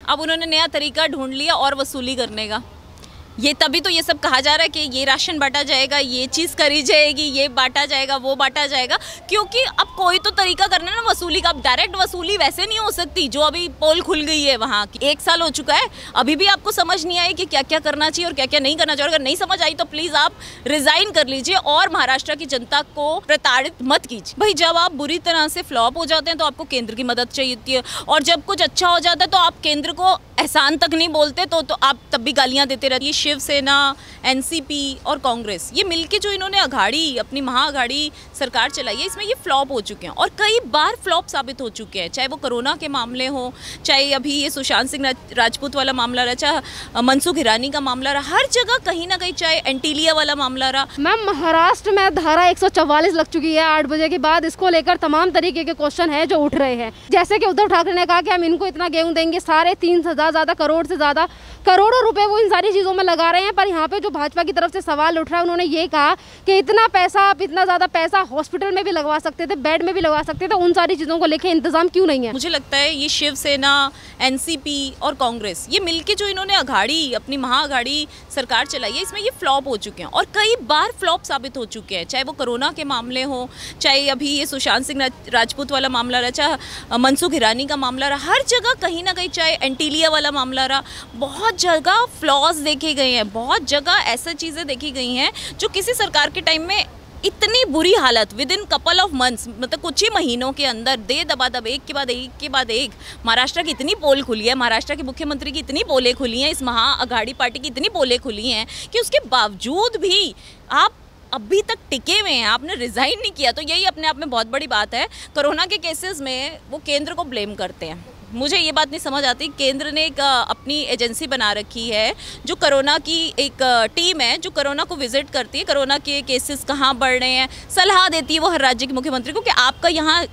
अब उन्होंने नया तरीका ढूंढ लिया और वसूली करने का। ये तभी तो ये सब कहा जा रहा है कि ये राशन बांटा जाएगा, ये चीज़ करी जाएगी, ये बांटा जाएगा, वो बांटा जाएगा, क्योंकि अब कोई तो तरीका करना है ना वसूली का। अब डायरेक्ट वसूली वैसे नहीं हो सकती जो अभी पोल खुल गई है वहाँ की। 1 साल हो चुका है, अभी भी आपको समझ नहीं आई कि क्या क्या करना चाहिए और क्या क्या नहीं करना चाहिए। अगर नहीं समझ आई तो प्लीज़ आप रिजाइन कर लीजिए और महाराष्ट्र की जनता को प्रताड़ित मत कीजिए। भाई जब आप बुरी तरह से फ्लॉप हो जाते हैं तो आपको केंद्र की मदद चाहिए होती है, और जब कुछ अच्छा हो जाता है तो आप केंद्र को एहसान तक नहीं बोलते तो आप तब भी गालियाँ देते रहती है। शिवसेना, एनसीपी और कांग्रेस ये मिलके जो इन्होंने अघाड़ी, अपनी महाअघाड़ी सरकार चलाई है, इसमें ये फ्लॉप हो चुके हैं और कई बार फ्लॉप साबित हो चुके हैं। चाहे वो कोरोना के मामले हो, चाहे अभी ये सुशांत सिंह राजपूत वाला मामला रहा, चाहे मनसुख हिरानी का मामला रहा, हर जगह कहीं ना कहीं, चाहे एंटीलिया वाला मामला रहा। मैम महाराष्ट्र में धारा 144 लग चुकी है 8 बजे के बाद। इसको लेकर तमाम तरीके के क्वेश्चन है जो उठ रहे हैं, जैसे कि उद्धव ठाकरे ने कहा कि हम इनको इतना गेहूं देंगे, 3.5 ज्यादा करोड़ से ज्यादा करोड़ों रुपए वो इन सारी चीजों में लगा रहे हैं। पर यहाँ पे जो भाजपा की तरफ से सवाल उठ रहा है, उन्होंने ये कहा कि इतना पैसा, आप इतना ज्यादा पैसा हॉस्पिटल में भी लगवा सकते थे, बेड में भी लगवा सकते थे, उन सारी चीजों को लेके इंतजाम क्यों नहीं है? मुझे लगता है ये शिवसेना, एनसीपी और कांग्रेस ये मिलके जो इन्होंने अघाड़ी, अपनी महाअघाड़ी सरकार चलाई है, इसमें ये फ्लॉप हो चुके हैं और कई बार फ्लॉप साबित हो चुके हैं। चाहे वो कोरोना के मामले हो, चाहे अभी ये सुशांत सिंह राजपूत वाला मामला रहा, चाहे मनसुख हिरानी का मामला रहा, हर जगह कहीं ना कहीं, चाहे एंटीलिया वाला मामला रहा, बहुत जगह फ्लॉज देखे गए हैं, बहुत जगह ऐसी चीज़ें देखी गई हैं जो किसी सरकार के टाइम में इतनी बुरी हालत with in couple of months, मतलब कुछ ही महीनों के अंदर दे दबादब एक के बाद एक महाराष्ट्र की इतनी पोल खुली है, महाराष्ट्र के मुख्यमंत्री की इतनी पोलें खुली हैं, इस महाअघाड़ी पार्टी की इतनी पोलें खुली हैं कि उसके बावजूद भी आप अभी तक टिके हुए हैं, आपने रिज़ाइन नहीं किया। तो यही अपने आप में बहुत बड़ी बात है। कोरोना के केसेस में वो केंद्र को ब्लेम करते हैं। मुझे ये बात नहीं समझ आती, केंद्र ने एक अपनी एजेंसी बना रखी है जो कोरोना की एक टीम है जो कोरोना को विजिट करती है, कोरोना के केसेस कहाँ बढ़ रहे हैं, सलाह देती है वो हर राज्य के मुख्यमंत्री को कि आपका यहाँ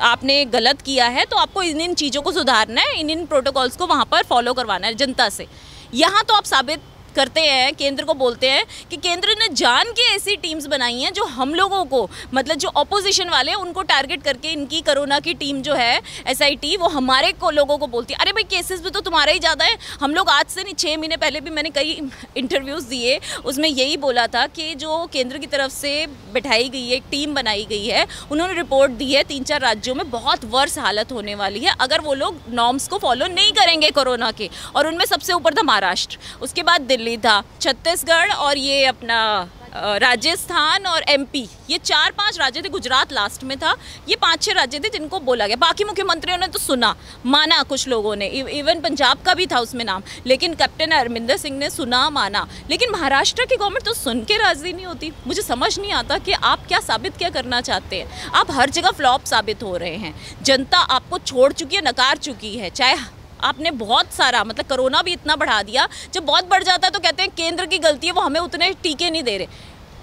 आपने गलत किया है तो आपको इन चीज़ों को सुधारना है, इन प्रोटोकॉल्स को वहाँ पर फॉलो करवाना है जनता से। यहाँ तो आप साबित करते हैं, केंद्र को बोलते हैं कि केंद्र ने जान के ऐसी टीम्स बनाई हैं जो हम लोगों को, मतलब जो ऑपोजिशन वाले हैं उनको टारगेट करके इनकी कोरोना की टीम जो है एसआईटी, वो हमारे लोगों को बोलती है अरे भाई केसेस भी तो तुम्हारा ही ज़्यादा है। हम लोग आज से नहीं, 6 महीने पहले भी मैंने कई इंटरव्यूज़ दिए, उसमें यही बोला था कि जो केंद्र की तरफ से बैठाई गई है, एक टीम बनाई गई है, उन्होंने रिपोर्ट दी है 3-4 राज्यों में बहुत वर्ष हालत होने वाली है अगर वो लोग नॉर्म्स को फॉलो नहीं करेंगे कोरोना के। और उनमें सबसे ऊपर था महाराष्ट्र, उसके बाद दिल्ली था, छत्तीसगढ़ और ये अपना राजस्थान और एमपी, ये 4-5 राज्य थे, गुजरात लास्ट में था। ये 5-6 राज्य थे जिनको बोला गया। बाकी मुख्यमंत्रियों ने तो सुना माना, कुछ लोगों ने, इवन पंजाब का भी था उसमें नाम, लेकिन कैप्टन अमरिंदर सिंह ने सुना माना। लेकिन महाराष्ट्र की गवर्नमेंट तो सुन के राजी नहीं होती। मुझे समझ नहीं आता कि आप क्या साबित क्या करना चाहते हैं। आप हर जगह फ्लॉप साबित हो रहे हैं, जनता आपको छोड़ चुकी है, नकार चुकी है। चाहे आपने बहुत सारा, मतलब कोरोना भी इतना बढ़ा दिया, जब बहुत बढ़ जाता है तो कहते हैं केंद्र की गलती है, वो हमें उतने टीके नहीं दे रहे।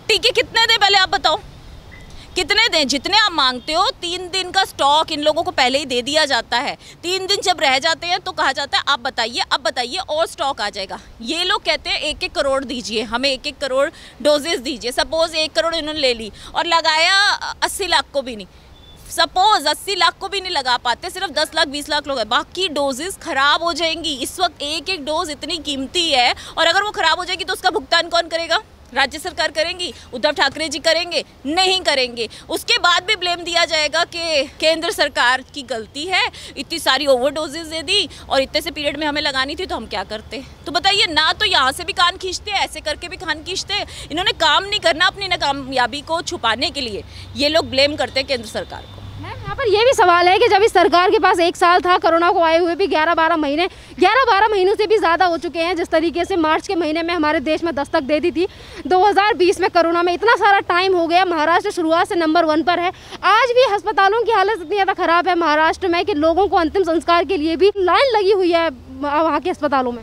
टीके कितने दें पहले आप बताओ, कितने दें? जितने आप मांगते हो 3 दिन का स्टॉक इन लोगों को पहले ही दे दिया जाता है। 3 दिन जब रह जाते हैं तो कहा जाता है आप बताइए, अब बताइए और स्टॉक आ जाएगा। ये लोग कहते हैं 1-1 करोड़ दीजिए, हमें 1-1 करोड़ डोजेस दीजिए। सपोज 1 करोड़ इन्होंने ले ली और लगाया 80 लाख को भी नहीं, सपोज 80 लाख को भी नहीं लगा पाते, सिर्फ 10 लाख 20 लाख लोग हैं, बाकी डोजेस खराब हो जाएंगी। इस वक्त 1-1 डोज इतनी कीमती है और अगर वो खराब हो जाएगी तो उसका भुगतान कौन करेगा? राज्य सरकार करेंगी, उद्धव ठाकरे जी करेंगे? नहीं करेंगे। उसके बाद भी ब्लेम दिया जाएगा कि केंद्र सरकार की गलती है, इतनी सारी ओवरडोजेज दे दी और इतने से पीरियड में हमें लगानी थी तो हम क्या करते? तो बताइए ना, तो यहाँ से भी कान खींचते, ऐसे करके भी कान खींचते। इन्होंने काम नहीं करना अपनी नाकामयाबी को छुपाने के लिए, ये लोग ब्लेम करते हैं केंद्र सरकार को। यहाँ पर ये भी सवाल है कि जब इस सरकार के पास 1 साल था, कोरोना को आए हुए भी 11-12 महीनों से भी ज़्यादा हो चुके हैं। जिस तरीके से मार्च के महीने में हमारे देश में दस्तक दे दी थी, 2020 में कोरोना में इतना सारा टाइम हो गया। महाराष्ट्र शुरुआत से नंबर 1 पर है। आज भी अस्पतालों की हालत इतनी ज़्यादा ख़राब है महाराष्ट्र में कि लोगों को अंतिम संस्कार के लिए भी लाइन लगी हुई है वहाँ के अस्पतालों में।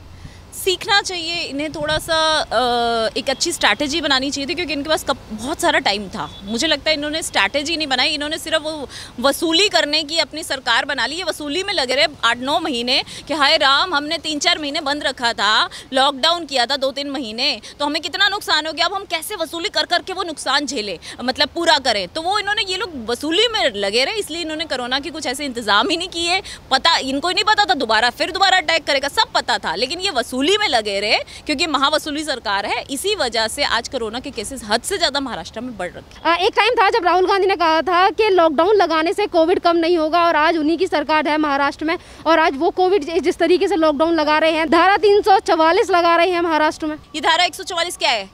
सीखना चाहिए इन्हें, थोड़ा सा एक अच्छी स्ट्रैटेजी बनानी चाहिए थी, क्योंकि इनके पास बहुत सारा टाइम था। मुझे लगता है इन्होंने स्ट्रैटेजी नहीं बनाई, इन्होंने सिर्फ वो वसूली करने की अपनी सरकार बना ली। ये वसूली में लगे रहे 8-9 महीने कि हाय राम, हमने 3-4 महीने बंद रखा था, लॉकडाउन किया था 2-3 महीने, तो हमें कितना नुकसान हो गया, अब हम कैसे वसूली कर करके वो नुकसान झेले, मतलब पूरा करें। तो वो इन्होंने, ये लोग वसूली में लगे रहे, इसलिए इन्होंने कोरोना के कुछ ऐसे इंतजाम ही नहीं किए। पता इनको नहीं पता था दोबारा अटैक करेगा, सब पता था, लेकिन ये वसूली में लगे रहे क्योंकि महावसूली सरकार है। इसी वजह से आज कोरोना के केसेस हद से ज्यादा महाराष्ट्र में बढ़ रहे हैं। एक टाइम था जब राहुल गांधी ने कहा था कि लॉकडाउन लगाने से कोविड कम नहीं होगा, और आज उन्हीं की सरकार है महाराष्ट्र में, और आज वो कोविड जिस तरीके से लॉकडाउन लगा रहे हैं, धारा 344 लगा रहे हैं महाराष्ट्र में। ये धारा 144 क्या है?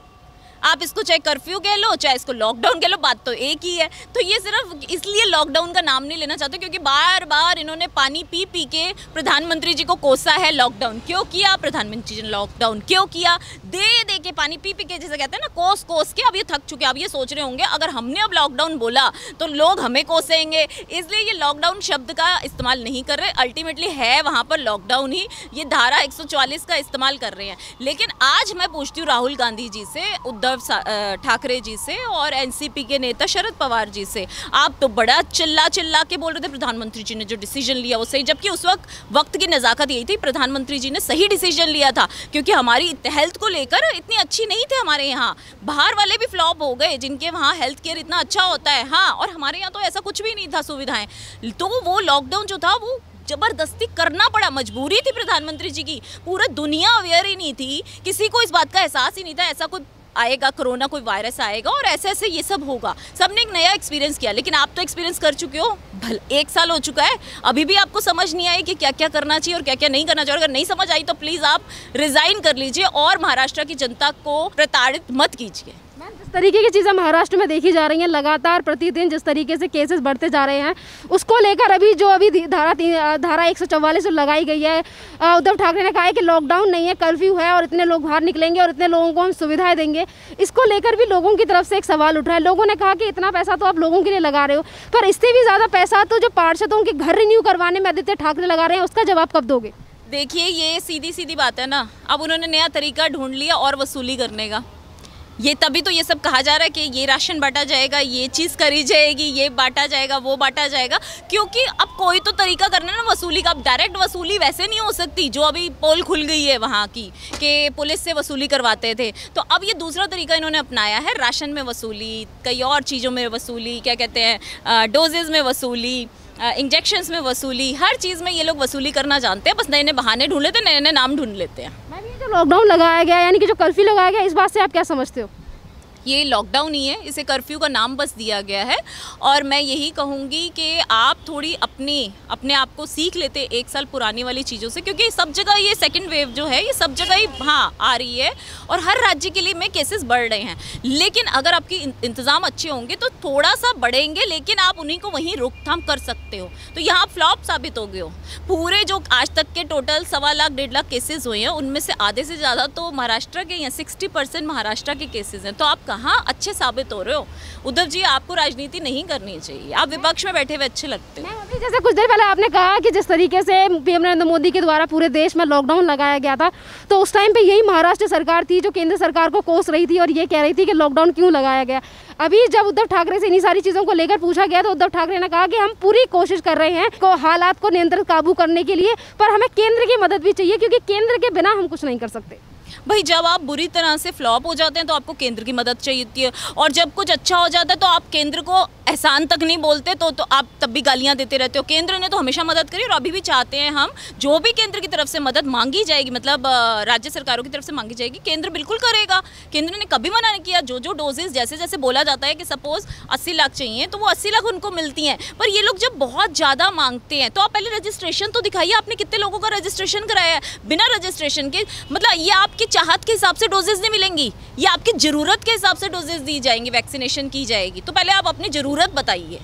आप इसको चाहे कर्फ्यू कह लो, चाहे इसको लॉकडाउन कह लो, बात तो एक ही है। तो ये सिर्फ इसलिए लॉकडाउन का नाम नहीं लेना चाहते क्योंकि बार बार इन्होंने पानी पी पी के प्रधानमंत्री जी को कोसा है। लॉकडाउन क्यों किया प्रधानमंत्री जी ने, लॉकडाउन क्यों किया? दे दे के पानी पी पी के, जैसे कहते हैं ना, कोस कोस के अब ये थक चुके हैं। अब ये सोच रहे होंगे अगर हमने अब लॉकडाउन बोला तो लोग हमें कोसेंगे, इसलिए ये लॉकडाउन शब्द का इस्तेमाल नहीं कर रहे। अल्टीमेटली है वहाँ पर लॉकडाउन ही, ये धारा 144 का इस्तेमाल कर रहे हैं। लेकिन आज मैं पूछती हूँ राहुल गांधी जी से, उद्धव ठाकरे जी से और एनसीपी के नेता शरद पवार जी से, आप तो बड़ा चिल्ला चिल्ला के बोल रहे थे प्रधानमंत्री जी ने जो डिसीजन लिया वो सही, जबकि उस वक्त की नज़ाकत यही थी, प्रधानमंत्री जी ने सही डिसीजन लिया था, क्योंकि हमारी हेल्थ को लेकर इतनी अच्छी नहीं थे हमारे यहाँ। बाहर वाले भी फ्लॉप हो गए जिनके वहाँ हेल्थ केयर इतना अच्छा होता है, हाँ, और हमारे यहाँ तो ऐसा कुछ भी नहीं था सुविधाएं। तो वो लॉकडाउन जो था वो जबरदस्ती करना पड़ा, मजबूरी थी प्रधानमंत्री जी की। पूरा दुनिया अवेयर ही नहीं थी, किसी को इस बात का एहसास ही नहीं था ऐसा कोई आएगा, कोरोना कोई वायरस आएगा और ऐसे ऐसे ये सब होगा। सबने एक नया एक्सपीरियंस किया, लेकिन आप तो एक्सपीरियंस कर चुके हो, 1 साल हो चुका है, अभी भी आपको समझ नहीं आई कि क्या क्या करना चाहिए और क्या क्या नहीं करना चाहिए। अगर नहीं समझ आई तो प्लीज़ आप रिज़ाइन कर लीजिए और महाराष्ट्र की जनता को प्रताड़ित मत कीजिए। जिस तरीके की चीज़ें महाराष्ट्र में देखी जा रही हैं, लगातार प्रतिदिन जिस तरीके से केसेस बढ़ते जा रहे हैं, उसको लेकर अभी धारा 144 जो लगाई गई है, उद्धव ठाकरे ने कहा है कि लॉकडाउन नहीं है, कर्फ्यू है और इतने लोग बाहर निकलेंगे और इतने लोगों को हम सुविधाएं देंगे। इसको लेकर भी लोगों की तरफ से एक सवाल उठ रहा है। लोगों ने कहा कि इतना पैसा तो आप लोगों के लिए लगा रहे हो, पर इससे भी ज़्यादा पैसा तो जो पार्षदों के घर रिन्यू करवाने में आदित्य ठाकरे लगा रहे हैं, उसका जवाब कब दोगे? देखिए, ये सीधी सीधी बात है ना, अब उन्होंने नया तरीका ढूंढ लिया और वसूली करने का। ये तभी तो ये सब कहा जा रहा है कि ये राशन बांटा जाएगा, ये चीज़ करी जाएगी, ये बांटा जाएगा, वो बांटा जाएगा, क्योंकि अब कोई तो तरीका करना है ना वसूली का। अब डायरेक्ट वसूली वैसे नहीं हो सकती, जो अभी पोल खुल गई है वहाँ की कि पुलिस से वसूली करवाते थे। तो अब ये दूसरा तरीका इन्होंने अपनाया है, राशन में वसूली, कई और चीज़ों में वसूली, क्या कहते हैं, डोजेज़ में वसूली, इंजेक्शंस में वसूली, हर चीज़ में ये लोग वसूली करना जानते हैं। बस नए नए बहाने ढूंढ लेते हैं, नए नए नाम ढूंढ लेते हैं। जो लॉकडाउन लगाया गया, यानी कि जो कर्फ्यू लगाया गया, इस बात से आप क्या समझते हो? ये लॉकडाउन ही है, इसे कर्फ्यू का नाम बस दिया गया है। और मैं यही कहूँगी कि आप थोड़ी अपने आप को सीख लेते 1 साल पुरानी वाली चीज़ों से, क्योंकि सब जगह ये सेकंड वेव जो है ये सब जगह ही आ रही है और हर राज्य के लिए में केसेस बढ़ रहे हैं। लेकिन अगर आपके इंतज़ाम अच्छे होंगे तो थोड़ा सा बढ़ेंगे, लेकिन आप उन्हीं को वहीं रोकथाम कर सकते हो। तो यहाँ फ्लॉप साबित हो गए हो। पूरे जो आज तक के टोटल 1.25 लाख 1.5 लाख केसेस हुए हैं, उनमें से आधे से ज़्यादा तो महाराष्ट्र के, या 60% महाराष्ट्र के केसेस हैं। तो आप कहाँ अच्छे साबित हो रहे हो? उद्धव जी, आपको राजनीति नहीं करनी चाहिए, आप विपक्ष में बैठे हुए अच्छे लगते हो। जैसे कुछ देर पहले आपने कहा कि जिस तरीके से पीएम नरेंद्र मोदी के द्वारा पूरे देश में लॉकडाउन लगाया गया था, तो उस टाइम पे यही महाराष्ट्र सरकार थी जो केंद्र सरकार को कोस रही थी और ये कह रही थी कि लॉकडाउन क्यों लगाया गया। अभी जब उद्धव ठाकरे से इन्हीं सारी चीज़ों को लेकर पूछा गया तो उद्धव ठाकरे ने कहा कि हम पूरी कोशिश कर रहे हैं हालात को नियंत्रित काबू करने के लिए, पर हमें केंद्र की मदद भी चाहिए, क्योंकि केंद्र के बिना हम कुछ नहीं कर सकते। भाई, जब आप बुरी तरह से फ्लॉप हो जाते हैं तो आपको केंद्र की मदद चाहिए होती है, और जब कुछ अच्छा हो जाता है तो आप केंद्र को एहसान तक नहीं बोलते, तो आप तब भी गालियां देते रहते हो। केंद्र ने तो हमेशा मदद करी और अभी भी चाहते हैं हम, जो भी केंद्र की तरफ से मदद मांगी जाएगी, मतलब राज्य सरकारों की तरफ से मांगी जाएगी, केंद्र बिल्कुल करेगा। केंद्र ने कभी मना नहीं किया। जो डोजेज जैसे जैसे बोला जाता है कि सपोज 80 लाख चाहिए तो वो 80 लाख उनको मिलती हैं, पर ये लोग जब बहुत ज़्यादा मांगते हैं तो आप पहले रजिस्ट्रेशन तो दिखाइए, आपने कितने लोगों का रजिस्ट्रेशन कराया है। बिना रजिस्ट्रेशन के, मतलब ये आपकी चाहत के हिसाब से डोजेज नहीं मिलेंगी, ये आपकी ज़रूरत के हिसाब से डोजेज दी जाएंगी, वैक्सीनेशन की जाएगी। तो पहले आप अपनी ज़रूरत बताइए,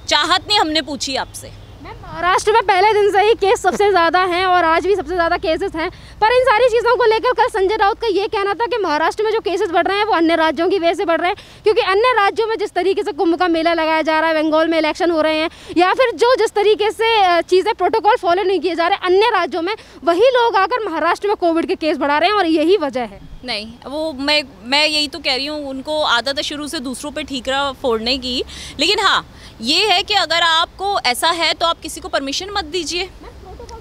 चाहत नहीं हमने पूछी आपसे। महाराष्ट्र में पहले दिन से ही केस सबसे ज़्यादा हैं और आज भी सबसे ज़्यादा केसेस हैं। पर इन सारी चीज़ों को लेकर कल संजय राउत का ये कहना था कि महाराष्ट्र में जो केसेस बढ़ रहे हैं वो अन्य राज्यों की वजह से बढ़ रहे हैं, क्योंकि अन्य राज्यों में जिस तरीके से कुंभ का मेला लगाया जा रहा है, बंगाल में इलेक्शन हो रहे हैं, या फिर जो जिस तरीके से चीज़ें प्रोटोकॉल फॉलो नहीं किए जा रहे अन्य राज्यों में, वही लोग आकर महाराष्ट्र में कोविड के केस बढ़ा रहे हैं और यही वजह है। नहीं, वो मैं यही तो कह रही हूँ, उनको आदत है शुरू से दूसरों पे ठीकरा फोड़ने की। लेकिन हाँ, ये है कि अगर आपको ऐसा है तो आप किसी को परमिशन मत दीजिए,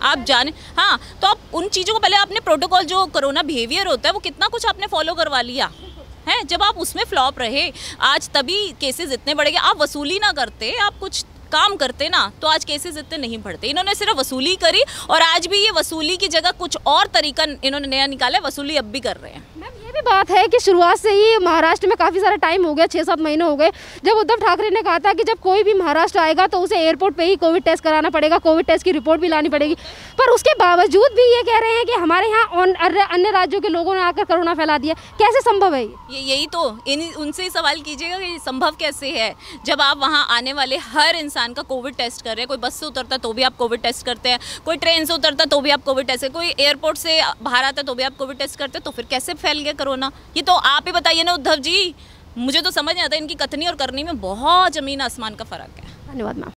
आप जाने। हाँ, तो आप उन चीज़ों को पहले आपने प्रोटोकॉल जो कोरोना बिहेवियर होता है वो कितना कुछ आपने फॉलो करवा लिया है। जब आप उसमें फ्लॉप रहे आज, तभी केसेस इतने बढ़े। आप वसूली ना करते, आप कुछ काम करते ना, तो आज केसेस इतने नहीं बढ़ते। इन्होंने सिर्फ वसूली करी और आज भी ये वसूली की जगह कुछ और तरीका इन्होंने नया निकाला है, वसूली अब भी कर रहे हैं। मैम ये भी बात है कि शुरुआत से ही महाराष्ट्र में काफ़ी सारा टाइम हो गया, 6-7 महीने हो गए, जब उद्धव ठाकरे ने कहा था कि जब कोई भी महाराष्ट्र आएगा तो उसे एयरपोर्ट पे ही कोविड टेस्ट कराना पड़ेगा, कोविड टेस्ट की रिपोर्ट भी लानी पड़ेगी। पर उसके बावजूद भी ये कह रहे हैं कि हमारे यहाँ अन्य राज्यों के लोगों ने आकर कोरोना फैला दिया। कैसे संभव है ये? यही तो उनसे ही सवाल कीजिएगा कि संभव कैसे है, जब आप वहाँ आने वाले हर इंसान का कोविड टेस्ट कर रहे हैं। कोई बस से उतरता तो भी आप कोविड टेस्ट करते हैं, कोई ट्रेन से उतरता तो भी आप कोविड टेस्ट, कोई एयरपोर्ट से बाहर आता तो भी आप कोविड टेस्ट करते, तो फिर कैसे फैल गया कोरोना? ये तो आप ही बताइए ना उद्धव जी। मुझे तो समझ नहीं आता, इनकी कथनी और करनी में बहुत ज़मीन आसमान का फ़र्क है। धन्यवाद मैम।